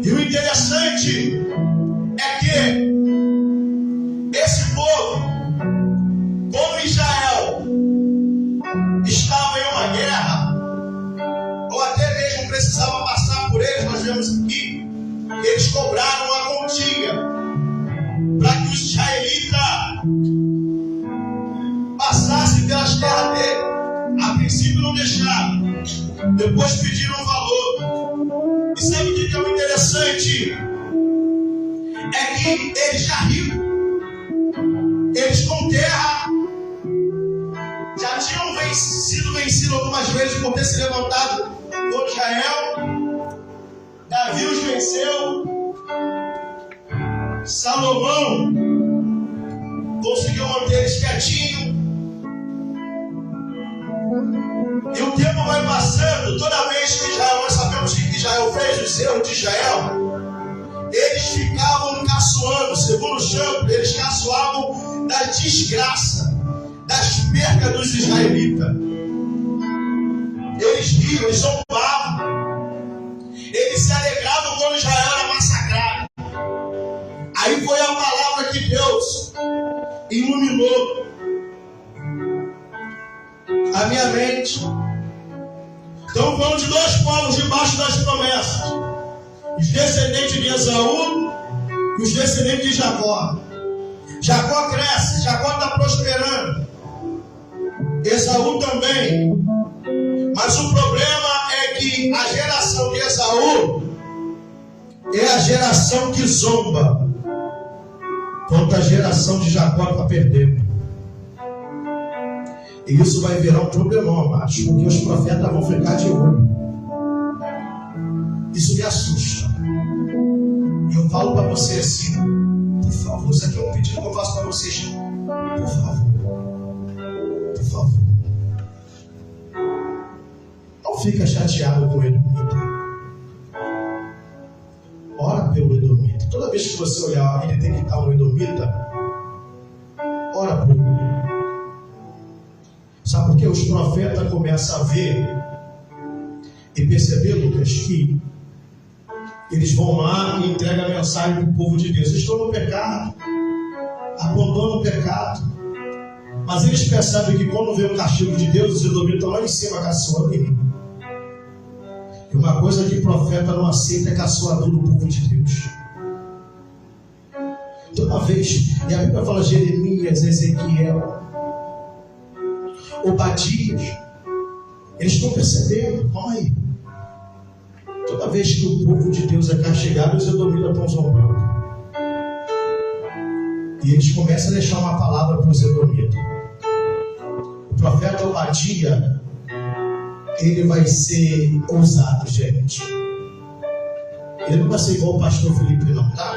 E o interessante é que esse povo, como Israel estava em uma guerra, ou até mesmo precisava passar por eles, nós vemos aqui, eles cobraram uma quantia para que os israelitas passassem pelas terras dele. A princípio não deixaram, depois pediram um valor. E sabe o que é o interessante? É que eles já ricos, eles com terra, já tinham sido vencidos algumas vezes por ter se levantado contra Israel. Davi os venceu. Salomão conseguiu manter eles quietinhos. E o tempo vai passando. Toda vez que Israel, nós sabemos que Israel fez os erros de Israel, eles ficavam caçoando. Segundo o Champo, eles caçoavam da desgraça, das percas dos israelitas. Eles riam, eles zombavam. Eles se alegravam quando Israel era massacrado. Aí foi a palavra que Deus iluminou a minha mente. Estamos falando de dois povos debaixo das promessas: os descendentes de Esaú e os descendentes de Jacó. Jacó cresce, Jacó está prosperando, Esaú também. Mas o problema é que a geração de Esaú é a geração que zomba, enquanto a geração de Jacó está perdendo. E isso vai virar um problemão, amados, porque os profetas vão ficar de olho. Isso me assusta. E eu falo para você assim: por favor, isso aqui é um pedido que eu faço para vocês. Por favor, por favor, não fica chateado com o edomita. Ora pelo edomita. Toda vez que você olhar ele tem que estar um edomita, ora por ele. Sabe por quê? Os profetas começam a ver e perceber, Lucas, que eles vão lá e entregam a mensagem para o povo de Deus. Eles estão no pecado, abandonam o pecado, mas eles percebem que quando vê o castigo de Deus, os edomitas estão lá em cima caçoando. E uma coisa que o profeta não aceita é caçoador do povo de Deus. Então, uma vez, e a Bíblia fala Jeremias, Ezequiel, Obadias, eles estão percebendo, olha, toda vez que o povo de Deus é castigado, os edomitas estão zombando. E eles começam a deixar uma palavra para os edomitas. O profeta Obadias, ele vai ser ousado, gente. Ele não vai ser igual o pastor Felipe, não, tá?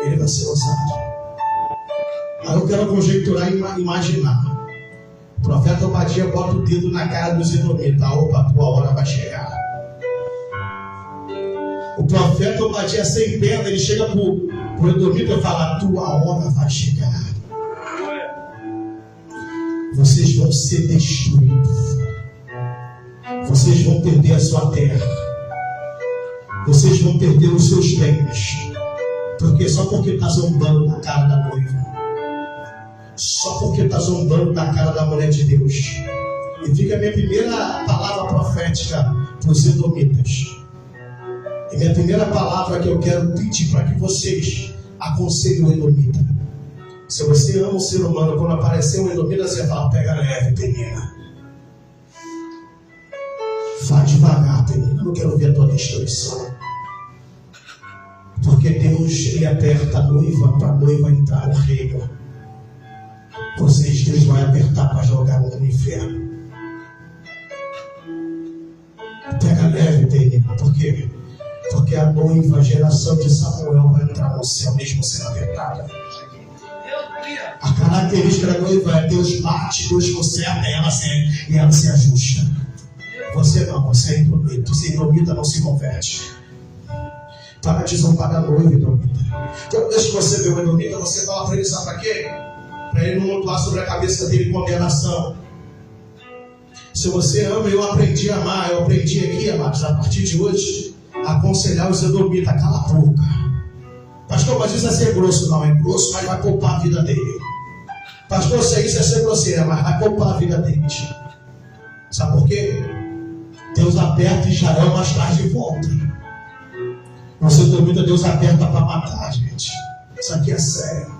Ele vai ser ousado. Aí eu quero conjecturar e imaginar. O profeta Obadias bota o dedo na cara dos edomitas. Opa, a tua hora vai chegar. O profeta Obadias, sem pena, ele chega para o edomita e fala: a tua hora vai chegar. Vocês vão ser destruídos. Vocês vão perder a sua terra. vocês vão perder os seus bens. Porque só porque está zombando da cara da noiva, só porque está zombando da cara da mulher de Deus. E fica a minha primeira palavra profética para os edomitas. E minha primeira palavra que eu quero pedir para que vocês aconselhem o edomita. Se você ama o ser humano, quando aparecer um edomita, você fala: pega leve, penina. Vá devagar, penina. Não quero ver a tua destruição. Porque Deus, Ele aperta a noiva para a noiva entrar no reino. Vocês, Deus vai apertar para jogar no inferno. Pega leve, penina. Por quê? Porque a noiva, a geração de Samuel, vai entrar no céu mesmo sendo apertada. A característica da noiva é: Deus bate, Deus conserta e ela se ajusta. Você não, você é indomita. Você indomita, não se converte. Para de zombar da noiva, indomita. Então, desde que você vê o indomita, você fala para ele: sabe para quê? Para ele não montar sobre a cabeça dele condenação. Se você ama, eu aprendi a amar. Eu aprendi aqui, amados, a partir de hoje, a aconselhar os edomitas: cala a boca. Pastor, mas isso é ser grosso. Não, é grosso, mas vai poupar a vida dele. Pastor, isso é ser grosseiro, mas vai poupar a vida dele. Sabe por quê? Deus aperta e Israel mais tarde volta. Você edomita, Deus aperta para matar, gente. Isso aqui é sério.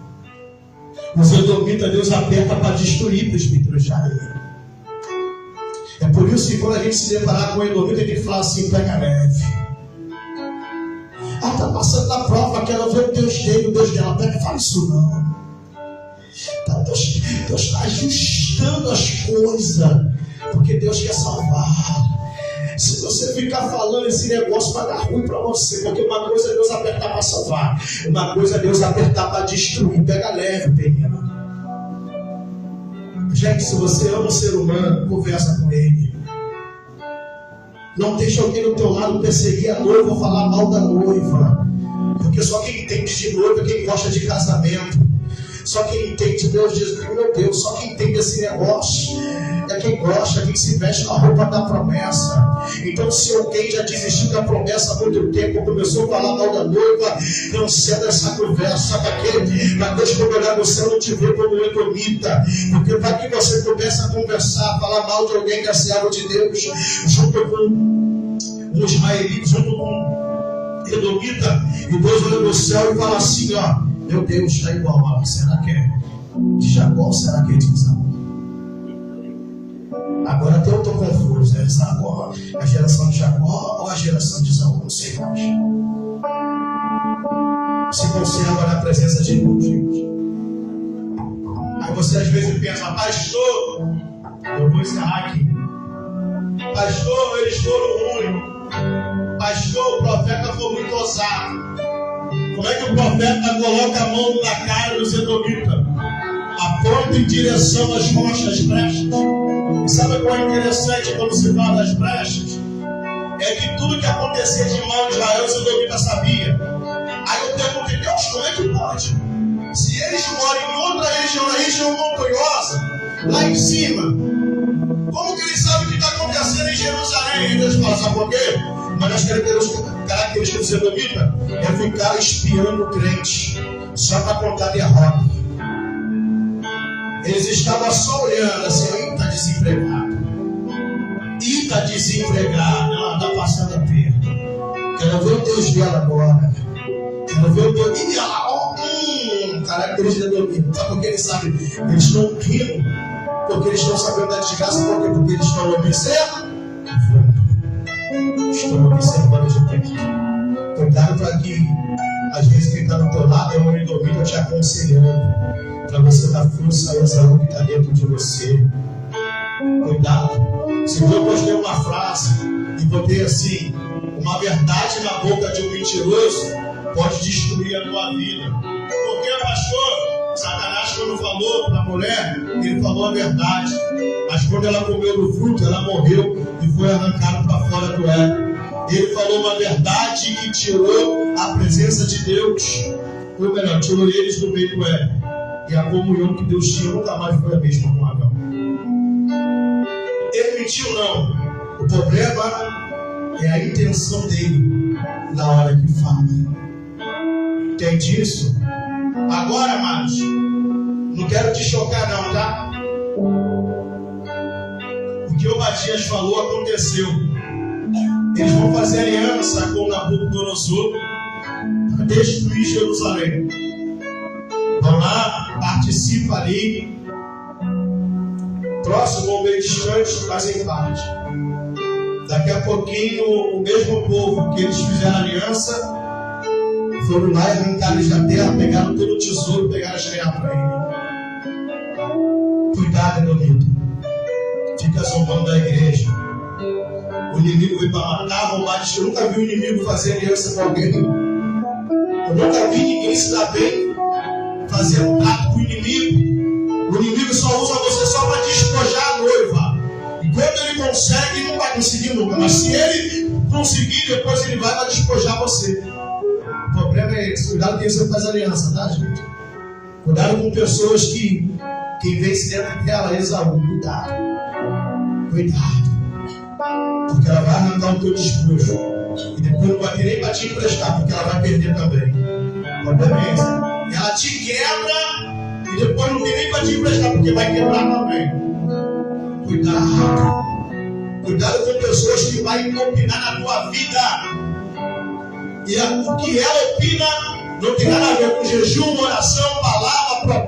Você edomita, Deus aperta para destruir, presbítero Jair. É por isso que quando a gente se deparar com o edomita, tem que falar assim: pega leve. Está passando na prova, quero ver o Deus dele, o Deus dela. Pega, fala isso não. Deus está ajustando as coisas, porque Deus quer salvar. Se você ficar falando esse negócio, vai dar ruim para você. Porque uma coisa é Deus apertar para salvar, uma coisa é Deus apertar para destruir. Pega leve, penina. Gente, se você ama o ser humano, conversa com ele. Não deixa alguém do teu lado perseguir a noiva ou falar mal da noiva. Porque só quem entende de noiva é quem gosta de casamento. Só quem entende Deus diz: meu Deus, só quem entende esse negócio é quem gosta, quem se veste com a roupa da promessa. Então, se alguém já desistiu da promessa há muito tempo, começou a falar mal da noiva, não ceda essa conversa. Para Deus, quando olhar no céu, não te ver como um edomita. Porque para que você comece a conversar, falar mal de alguém que é servo de Deus, junto com um israelita, junto com um edomita, e Deus olha no céu e fala assim: ó, meu Deus, está igual, ó, será que é de Jacó ou será que é de Isaú? Agora até eu estou confuso, é a geração de Jacó ou a geração de Isaú? Não sei mais. Se conserva na presença de Deus, gente. Aí você às vezes pensa: pastor, eu vou encerrar aqui. Pastor, eles foram ruins. Pastor, o profeta foi muito ousado. Como é que o profeta coloca a mão na cara dos edomitas? Aponta em direção às rochas, brechas. E sabe qual é interessante quando se fala das brechas? É que tudo que acontecia de mal em Israel, os edomitas sabiam. Aí eu perguntei: Deus, como é que pode? Se eles moram em outra região, na região montanhosa, lá em cima, como que eles sabem o que está acontecendo em Jerusalém? E Deus fala: sabe por quê? Uma das características dos edomitas é ficar espiando o crente, só para contar derrota. Eles estavam só olhando assim: ih, está desempregado. Ih, está desempregado. Ela está passando a perda. Quero ver o Deus dela agora. Quero ver o Deus. E ela, ó, característica do edomita. Sabe por que eles sabem? Eles estão rindo, porque eles estão sabendo da desgraça. Por quê? Porque eles estão observando. Estou observando de perto. Cuidado para que, às vezes, quem está do teu lado é um edomita te aconselhando, para você dar força a essa alma que está dentro de você. Cuidado. Se eu postei uma frase e botei assim: uma verdade na boca de um mentiroso pode destruir a tua vida. Porque, pastor, Satanás, quando falou para a mulher, ele falou a verdade. Mas quando ela comeu do fruto, ela morreu e foi arrancada para fora do Éden. Ele falou uma verdade que tirou a presença de Deus, ou melhor, tirou eles do meio do Éden. E a comunhão que Deus tinha nunca mais foi a mesma com Adão. Ele mentiu, não. O problema É a intenção dele na hora que fala. Entende isso? Agora, amados, não quero te chocar não, tá? O que Obadias falou aconteceu. Eles vão fazer aliança com Nabucodonosor para destruir Jerusalém. Vão lá, participa ali, próximo ou meio distante, fazem parte. Daqui a pouquinho, o mesmo povo que eles fizeram aliança, foram lá e arrancaram eles da terra, pegaram todo o tesouro, pegaram as terras para ele. Cuidado, Edomita. Fica zombando da igreja. O inimigo veio para matar, roubar. Eu nunca vi o inimigo fazer aliança com alguém. Eu nunca vi ninguém se dar bem, fazer um trato com o inimigo. O inimigo só usa você só para despojar a noiva. E quando ele consegue, não vai conseguir nunca. Mas se ele conseguir, depois ele vai despojar você. O problema é esse. Cuidado com quem você faz aliança, tá, gente? Cuidado com pessoas que vence dentro dela, Esaú. Cuidado. Cuidado. Porque ela vai arrancar o teu despojo. E depois não vai querer para te emprestar, porque ela vai perder também. O problema é esse. Ela te quebra e depois não tem nem para te emprestar, porque vai quebrar também. Cuidado. Cuidado com pessoas que vão opinar na tua vida. E o que ela opina não tem nada a ver com jejum, oração, palavra,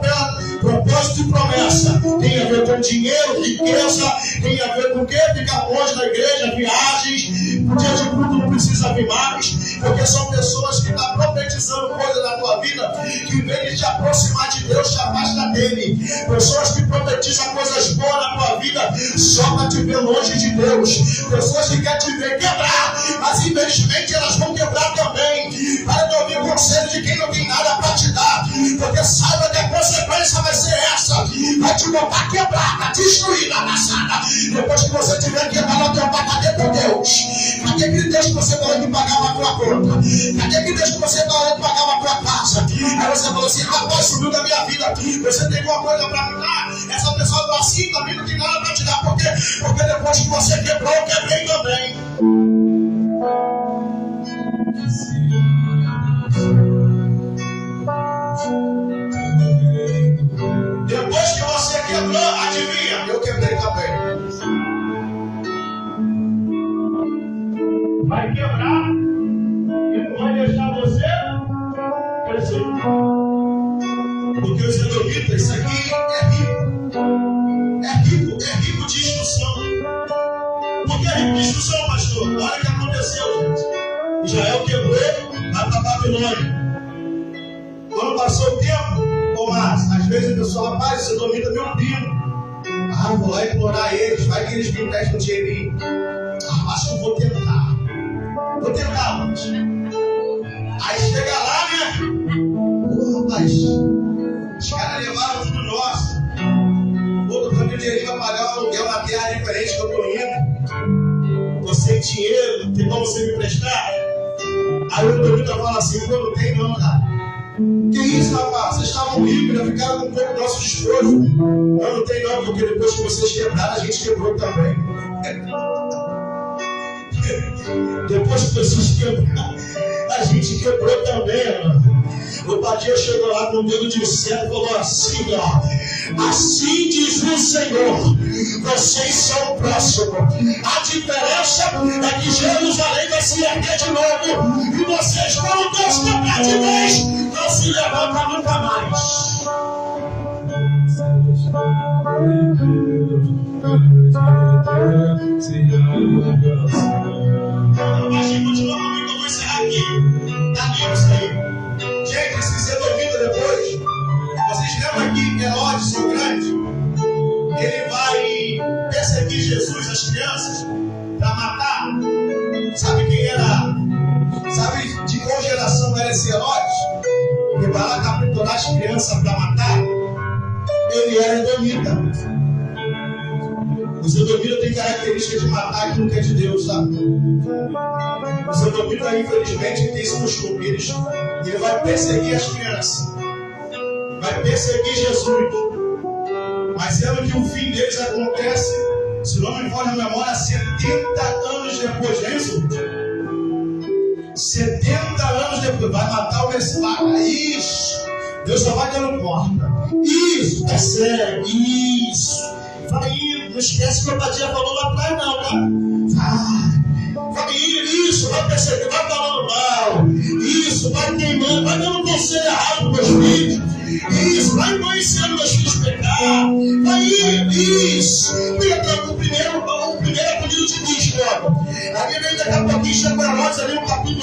propósito e promessa. Tem a ver com dinheiro, riqueza, tem a ver com o quê? Ficar longe da igreja, viagens. O dia de culto não precisa vir mais, porque são pessoas que estão profetizando coisas na tua vida que, em vez de te aproximar de Deus, te afasta dele. Pessoas que profetizam coisas boas na tua vida só para te ver longe de Deus. Pessoas que querem te ver quebrar, mas infelizmente elas vão quebrar também. Para de ouvir conselho de quem não tem nada para te dar, porque saiba que a consequência vai ser essa: vai te botar quebrar, vai destruir na passada. Depois que você tiver quebrado, teu pai, cadê teu Deus? Cadê aquele Deus que você falou que pagava a tua conta? Cadê aquele Deus que você falou que pagava a tua casa? Aí você falou assim: rapaz, subiu da minha vida, você tem alguma coisa para me dar? Essa pessoa falou assim: também não tem nada para te dar. Por quê? Porque depois que você quebrou, eu quebrei também. Depois que você quebrou, adivinha? Eu quebrei também. Vai quebrar e não vai deixar você crescer. Porque os edomitas, isso aqui é rico. É rico de instrução. Por que é rico de instrução, pastor? Olha o que aconteceu, gente. Israel quebrou, vai para Babilônia. Quando passou o tempo, mas às vezes a pessoa, rapaz, você domina meu primo. Ah, vou lá implorar eles, vai que eles me emprestam dinheirinho. Ah, acho que eu vou tentar. Vou tentar, mas. Aí chega lá, né? Pô, rapaz, os caras levaram tudo nosso. Pô, tô dando dinheirinho pra pagar o aluguel na terra diferente que eu tô indo. Tô sem dinheiro, tem como você me emprestar? Aí o domina fala assim: pô, não tem não, cara. Que isso, rapaz? Vocês estavam ricos, já ficaram com um pouco do nosso despojo. Não tem não, porque depois que vocês quebraram, a gente quebrou também. Depois que vocês quebraram, a gente quebrou também, mano. O Obadias chegou lá com o dedo de céu e falou assim, ó: assim diz o Senhor, vocês são próximos. A diferença é que Jerusalém vai se erguer de novo, e vocês, quando Deus quebrar de vez, não se levanta nunca mais. Mas continua comigo, eu vou encerrar aqui. Tá lindo isso aí. Gente, se você dormindo depois, vocês lembram que Herodes, o grande, ele vai perseguir Jesus, as crianças, para matar? Sabe quem era? Sabe de qual geração era esse Herodes? Que vai lá capturar as crianças para matar? Ele era edomita. Os edomitas têm característica de matar aquilo que é de Deus, tá? Os edomitas, infelizmente, têm esse costume. Ele vai perseguir as crianças. Vai perseguir Jesus. Mas sendo que o fim deles acontece Se não me falha a memória, 70 anos depois, é isso? 70 anos depois, vai matar o Messias. Isso. Deus só vai dando porta. Isso, tá sério. Isso. Vai, não esquece que o Batia falou lá atrás, não, tá? Vai isso, vai perceber, vai falando mal. Isso, vai queimando, vai dando conselho errado para meus filhos. Isso, vai conhecendo meus filhos pecar. Vai isso. O primeiro é pedido de bicho, ó. A Bíblia daqui a pouquinho chega para nós ali no capítulo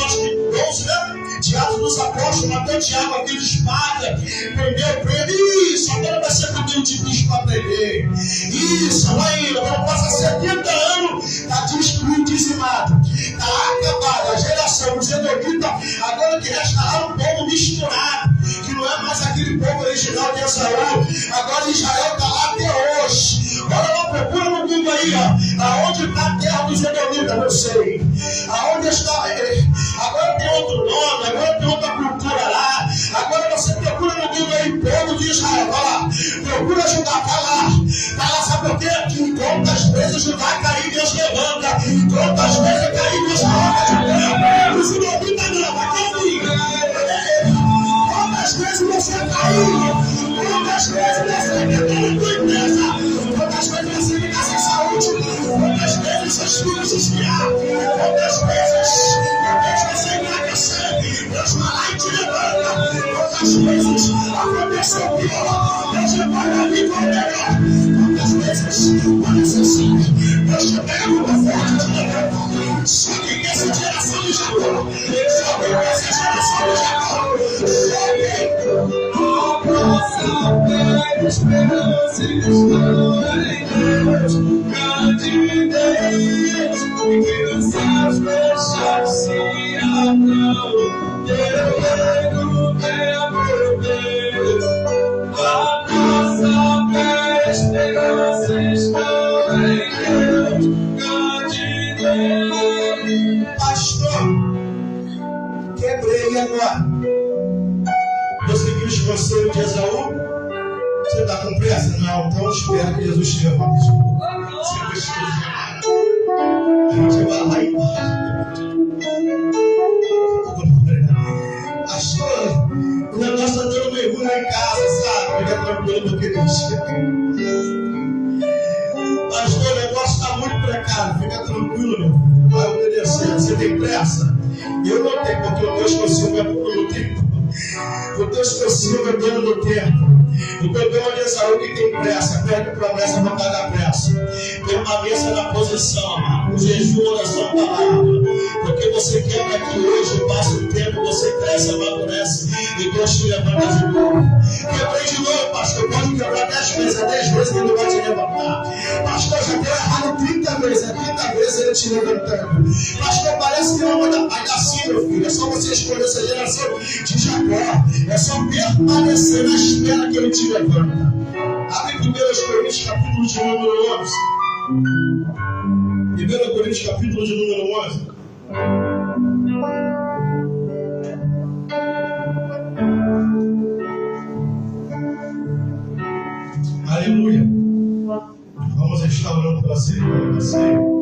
12, né? Teatro dos Apóstolos, Mateus, Tiago, aquele de espada, prendeu. Isso, agora vai ser pedido de bicho para prender. Isso, vai indo, agora passa 70 anos, está destruído, dizimado. Está acabada a geração dos Edomitas, agora que restará um povo misturado, que não é mais aquele povo original de Esaú. Agora Israel está lá até hoje. Olha lá, procura no Google aí, ó. Aonde está a terra dos Edomitas, não sei. Aonde está? Agora tem outro nome, agora tem outra cultura lá. Agora você procura no Google aí, povo de Israel, vai lá. Procura Judá, vai lá. Vai lá, sabe por quê? Quantas vezes Judá caiu, Deus levanta. Quantas vezes caiu, Deus levanta. Os Edomitas não, vai cair. Quantas vezes você caiu? Quantas vezes você quebrou na tua empresa? Quantas vezes você fica sem saúde? Quantas vezes seus filhos desviaram? Quantas vezes você emagrecer? Deus vai lá e te levanta. Quantas vezes aconteceu pior? Deus levanta a vida ao melhor. Quantas vezes parece assim? Deus te pega com uma forte e te levanta. Só quem quer essa geração de Jacó. Só quem quer essa geração de Jacó. Só quem. Nossa fé, esperança e estão em Deus. Grande Deus, que os céus fechados se abram. Teu reino venha por Deus. A nossa fé, esperança e estão em Deus. Grande Deus. Pastor, quebrei agora. Você viu os conselhos de Esaú? Você está com pressa? Não, então espera que Jesus te levante. Você gostou de a gente vai lá embaixo. Pastor, o negócio está dando mergulho lá em casa, sabe? Fica tranquilo, meu querido. Pastor, o negócio está muito precário. Fica tranquilo, meu filho. Vai obedecer. Você tem pressa? Eu não tenho, porque o Deus que eu sirvo é todo o tempo. O Deus que eu sirvo é dono do tempo. O problema de Esaú que tem pressa, perde a promessa para pagar pressa. Permaneça na posição, amado. O jejum, oração, palavra. Porque você quebra aqui hoje, passa o tempo, você cresce, amadurece e Deus te levanta de novo. Quebrei de novo, pastor. Pode quebrar 10 vezes, é 10 vezes que ele vai te levantar. Pastor, já deu errado 30 vezes, é 30 vezes ele te levantando. Pastor, parece que não vai dar assim, meu filho. É só você escolher essa geração de Jacó. É só permanecer na espera que ele te levanta. Abre 1 Coríntios, capítulo de número 11. 1 Coríntios, capítulo de número 11. Aleluia. Vamos estar orando pela cerimônia da ceia.